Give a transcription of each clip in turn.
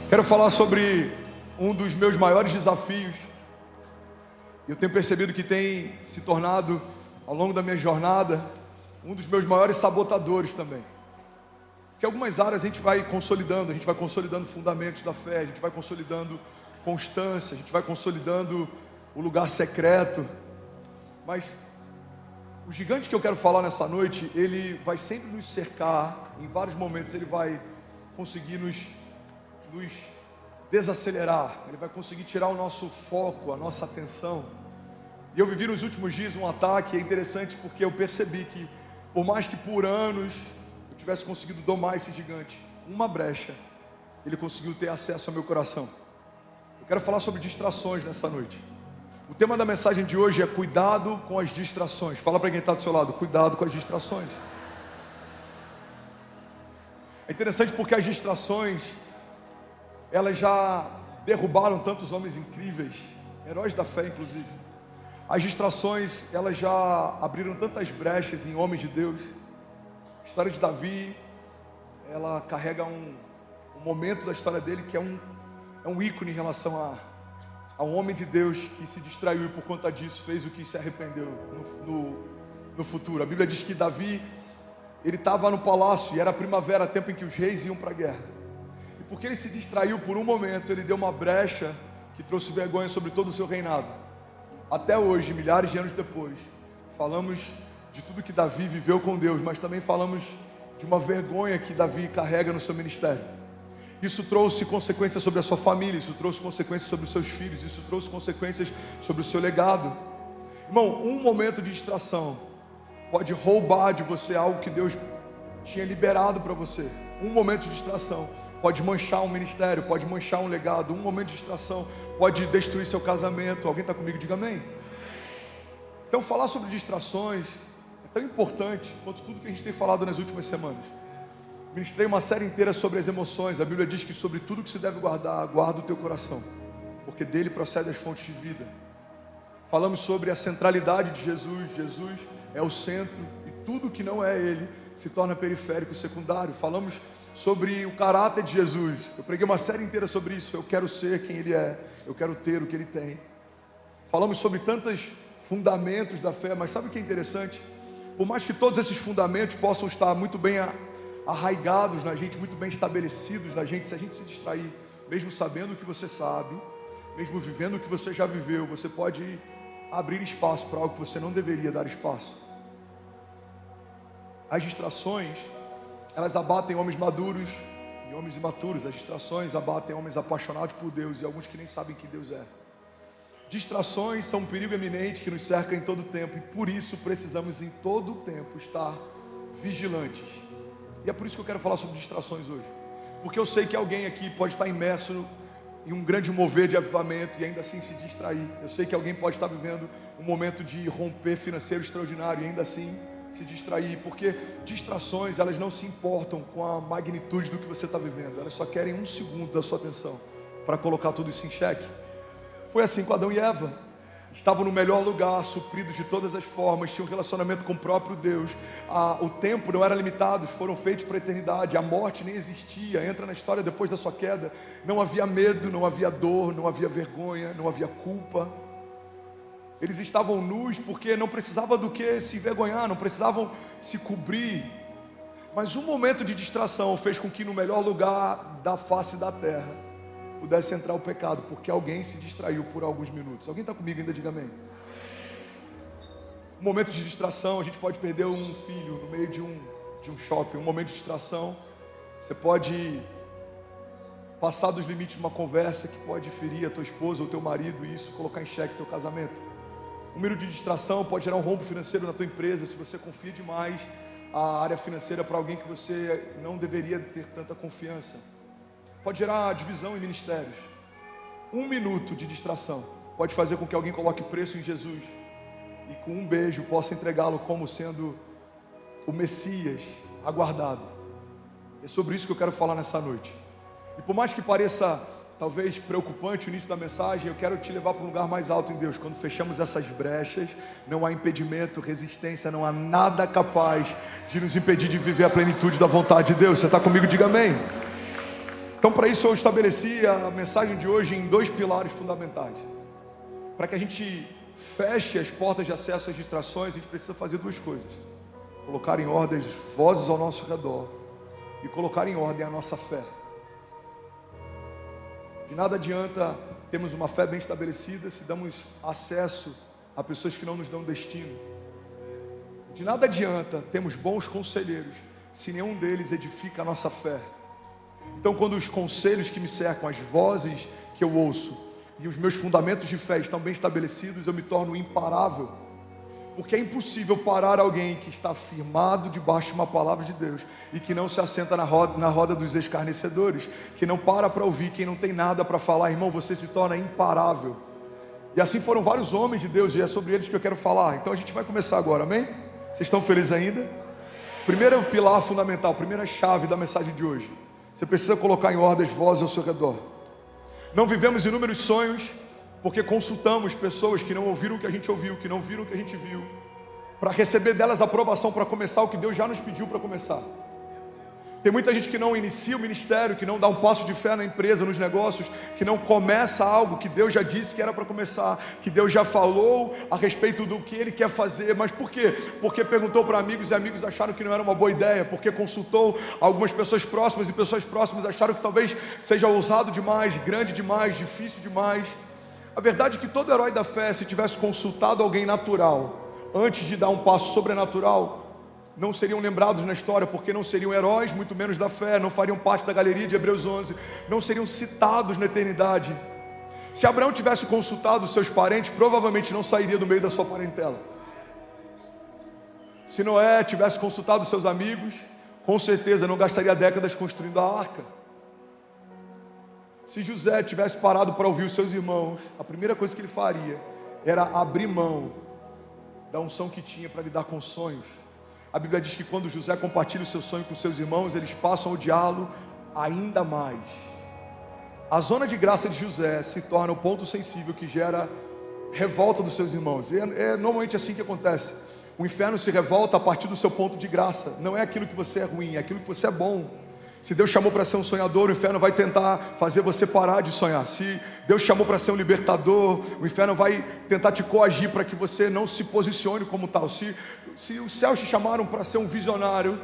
Quero falar sobre um dos meus maiores desafios. Eu tenho percebido que tem se tornado, ao longo da minha jornada, um dos meus maiores sabotadores também. Porque algumas áreas a gente vai consolidando fundamentos da fé, a gente vai consolidando constância, a gente vai consolidando o lugar secreto. Mas o gigante que eu quero falar nessa noite, ele vai sempre nos cercar, em vários momentos ele vai conseguir nos desacelerar, ele vai conseguir tirar o nosso foco, a nossa atenção. E eu vivi nos últimos dias um ataque. É interessante porque eu percebi que, por mais que por anos eu tivesse conseguido domar esse gigante, uma brecha, ele conseguiu ter acesso ao meu coração. Eu quero falar sobre distrações nessa noite. O tema da mensagem de hoje é cuidado com as distrações. Fala para quem está do seu lado, cuidado com as distrações. É interessante porque as distrações, elas já derrubaram tantos homens incríveis, heróis da fé inclusive. As distrações, elas já abriram tantas brechas em homens de Deus. A história de Davi, ela carrega um momento da história dele que é um ícone em relação a um homem de Deus que se distraiu e por conta disso fez o que se arrependeu no futuro. A Bíblia diz que Davi, ele estava no palácio e era primavera, tempo em que os reis iam para a guerra. E porque ele se distraiu por um momento, ele deu uma brecha que trouxe vergonha sobre todo o seu reinado. Até hoje, milhares de anos depois, falamos de tudo que Davi viveu com Deus, mas também falamos de uma vergonha que Davi carrega no seu ministério. Isso trouxe consequências sobre a sua família, isso trouxe consequências sobre os seus filhos, isso trouxe consequências sobre o seu legado. Irmão, um momento de distração pode roubar de você algo que Deus tinha liberado para você. Um momento de distração pode manchar um ministério, pode manchar um legado. Um momento de distração pode destruir seu casamento. Alguém está comigo? Diga amém. Então falar sobre distrações é tão importante quanto tudo que a gente tem falado nas últimas semanas. Ministrei uma série inteira sobre as emoções. A Bíblia diz que sobre tudo que se deve guardar, guarda o teu coração, porque dele procedem as fontes de vida. Falamos sobre a centralidade de Jesus. Jesus é o centro e tudo que não é ele se torna periférico, secundário. Falamos sobre o caráter de Jesus. Eu preguei uma série inteira sobre isso. Eu quero ser quem ele é, eu quero ter o que ele tem. Falamos sobre tantos fundamentos da fé, mas sabe o que é interessante? Por mais que todos esses fundamentos possam estar muito bem arraigados na gente, muito bem estabelecidos na gente, se a gente se distrair, mesmo sabendo o que você sabe, mesmo vivendo o que você já viveu, você pode abrir espaço para algo que você não deveria dar espaço. As distrações, elas abatem homens maduros e homens imaturos. As distrações abatem homens apaixonados por Deus e alguns que nem sabem quem Deus é. Distrações são um perigo eminente que nos cerca em todo o tempo, e por isso precisamos em todo o tempo estar vigilantes. E é por isso que eu quero falar sobre distrações hoje, porque eu sei que alguém aqui pode estar imerso em um grande mover de avivamento e ainda assim se distrair. Eu sei que alguém pode estar vivendo um momento de romper financeiro extraordinário e ainda assim se distrair, porque distrações, elas não se importam com a magnitude do que você está vivendo, elas só querem um segundo da sua atenção para colocar tudo isso em xeque. Foi assim com Adão e Eva. Estavam no melhor lugar, supridos de todas as formas, tinham um relacionamento com o próprio Deus. O tempo não era limitado, foram feitos para a eternidade. A morte nem existia. Entra na história depois da sua queda. Não havia medo, não havia dor, não havia vergonha, não havia culpa. Eles estavam nus porque não precisava do que se envergonhar, não precisavam se cobrir. Mas um momento de distração fez com que no melhor lugar da face da terra pudesse entrar o pecado, porque alguém se distraiu por alguns minutos. Alguém está comigo ainda? Diga amém. Um momento de distração, a gente pode perder um filho no meio de um shopping. Um momento de distração, você pode passar dos limites de uma conversa que pode ferir a tua esposa ou teu marido, e isso colocar em xeque teu casamento. Um minuto de distração pode gerar um rombo financeiro na tua empresa, se você confia demais a área financeira para alguém que você não deveria ter tanta confiança. Pode gerar divisão em ministérios. Um minuto de distração pode fazer com que alguém coloque preço em Jesus e com um beijo possa entregá-lo como sendo o Messias aguardado. É sobre isso que eu quero falar nessa noite. E por mais que pareça talvez preocupante o início da mensagem, eu quero te levar para um lugar mais alto em Deus. Quando fechamos essas brechas, não há impedimento, resistência, não há nada capaz de nos impedir de viver a plenitude da vontade de Deus. Você está comigo? Diga amém. Então, para isso eu estabeleci a mensagem de hoje em 2 pilares fundamentais. Para que a gente feche as portas de acesso às distrações, a gente precisa fazer 2 coisas: colocar em ordem as vozes ao nosso redor e colocar em ordem a nossa fé. De nada adianta termos uma fé bem estabelecida se damos acesso a pessoas que não nos dão destino. De nada adianta termos bons conselheiros se nenhum deles edifica a nossa fé. Então, quando os conselhos que me cercam, as vozes que eu ouço e os meus fundamentos de fé estão bem estabelecidos, eu me torno imparável. Porque é impossível parar alguém que está firmado debaixo de uma palavra de Deus e que não se assenta na roda dos escarnecedores, que não para ouvir quem não tem nada para falar. Irmão, você se torna imparável. E assim foram vários homens de Deus, e é sobre eles que eu quero falar. Então a gente vai começar agora, amém? Vocês estão felizes ainda? Primeiro pilar fundamental, primeira chave da mensagem de hoje: você precisa colocar em ordem as vozes ao seu redor. Não vivemos inúmeros sonhos porque consultamos pessoas que não ouviram o que a gente ouviu, que não viram o que a gente viu, para receber delas aprovação para começar o que Deus já nos pediu para começar. Tem muita gente que não inicia o ministério, que não dá um passo de fé na empresa, nos negócios, que não começa algo que Deus já disse que era para começar, que Deus já falou a respeito do que Ele quer fazer. Mas por quê? Porque perguntou para amigos e amigos acharam que não era uma boa ideia, porque consultou algumas pessoas próximas e pessoas próximas acharam que talvez seja ousado demais, grande demais, difícil demais. A verdade é que todo herói da fé, se tivesse consultado alguém natural antes de dar um passo sobrenatural, não seriam lembrados na história, porque não seriam heróis, muito menos da fé, não fariam parte da galeria de Hebreus 11, não seriam citados na eternidade. Se Abraão tivesse consultado os seus parentes, provavelmente não sairia do meio da sua parentela. Se Noé tivesse consultado os seus amigos, com certeza não gastaria décadas construindo a arca. Se José tivesse parado para ouvir os seus irmãos, a primeira coisa que ele faria era abrir mão da unção que tinha para lidar com sonhos. A Bíblia diz que quando José compartilha o seu sonho com seus irmãos, eles passam a odiá-lo ainda mais. A zona de graça de José se torna o ponto sensível que gera revolta dos seus irmãos. E é normalmente assim que acontece. O inferno se revolta a partir do seu ponto de graça. Não é aquilo que você é ruim, é aquilo que você é bom. Se Deus chamou para ser um sonhador, o inferno vai tentar fazer você parar de sonhar. Se Deus chamou para ser um libertador, o inferno vai tentar te coagir para que você não se posicione como tal. Se os céus te chamaram para ser um visionário,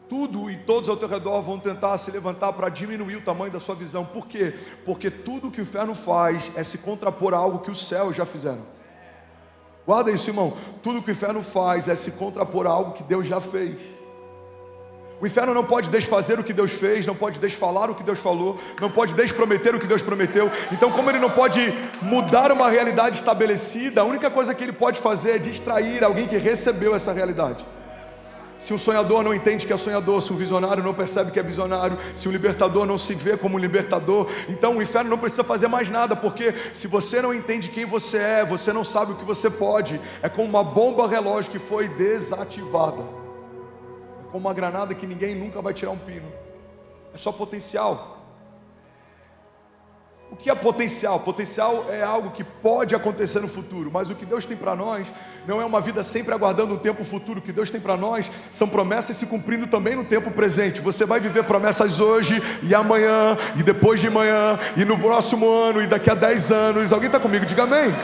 tudo e todos ao teu redor vão tentar se levantar para diminuir o tamanho da sua visão. Por quê? Porque tudo que o inferno faz é se contrapor a algo que os céus já fizeram. Guarda isso, irmão. Tudo que o inferno faz é se contrapor a algo que Deus já fez. O inferno não pode desfazer o que Deus fez, não pode desfalar o que Deus falou, não pode desprometer o que Deus prometeu. Então, como ele não pode mudar uma realidade estabelecida, a única coisa que ele pode fazer é distrair alguém que recebeu essa realidade. Se um sonhador não entende que é sonhador, se um visionário não percebe que é visionário, se um libertador não se vê como um libertador, então o inferno não precisa fazer mais nada, porque se você não entende quem você é, você não sabe o que você pode. É como uma bomba relógio que foi desativada. Como uma granada que ninguém nunca vai tirar um pino. É só potencial. O que é potencial? Potencial é algo que pode acontecer no futuro, mas o que Deus tem para nós não é uma vida sempre aguardando um tempo futuro. O que Deus tem para nós são promessas se cumprindo também no tempo presente. Você vai viver promessas hoje e amanhã e depois de amanhã e no próximo ano e daqui a 10 anos. Alguém está comigo? Diga amém.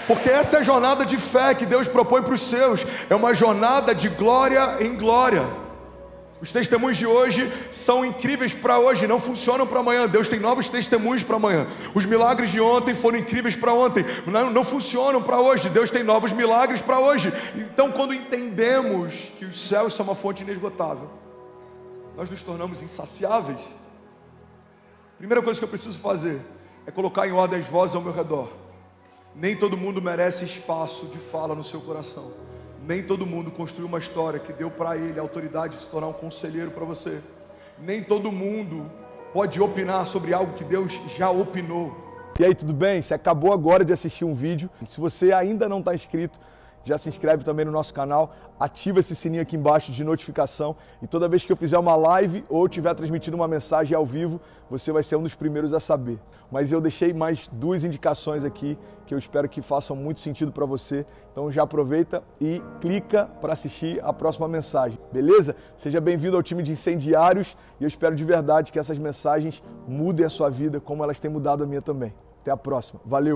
Porque essa é a jornada de fé que Deus propõe para os seus. É uma jornada de glória em glória. Os testemunhos de hoje são incríveis para hoje, não funcionam para amanhã. Deus tem novos testemunhos para amanhã. Os milagres de ontem foram incríveis para ontem, não funcionam para hoje. Deus tem novos milagres para hoje. Então, quando entendemos que os céus são uma fonte inesgotável, nós nos tornamos insaciáveis. Primeira coisa que eu preciso fazer é colocar em ordem as vozes ao meu redor. Nem todo mundo merece espaço de fala no seu coração. Nem todo mundo construiu uma história que deu para ele a autoridade de se tornar um conselheiro para você. Nem todo mundo pode opinar sobre algo que Deus já opinou. E aí, tudo bem? Você acabou agora de assistir um vídeo. Se você ainda não está inscrito, já se inscreve também no nosso canal, ativa esse sininho aqui embaixo de notificação e toda vez que eu fizer uma live ou estiver transmitindo uma mensagem ao vivo, você vai ser um dos primeiros a saber. Mas eu deixei mais 2 indicações aqui que eu espero que façam muito sentido para você. Então já aproveita e clica para assistir a próxima mensagem, beleza? Seja bem-vindo ao time de incendiários e eu espero de verdade que essas mensagens mudem a sua vida como elas têm mudado a minha também. Até a próxima. Valeu!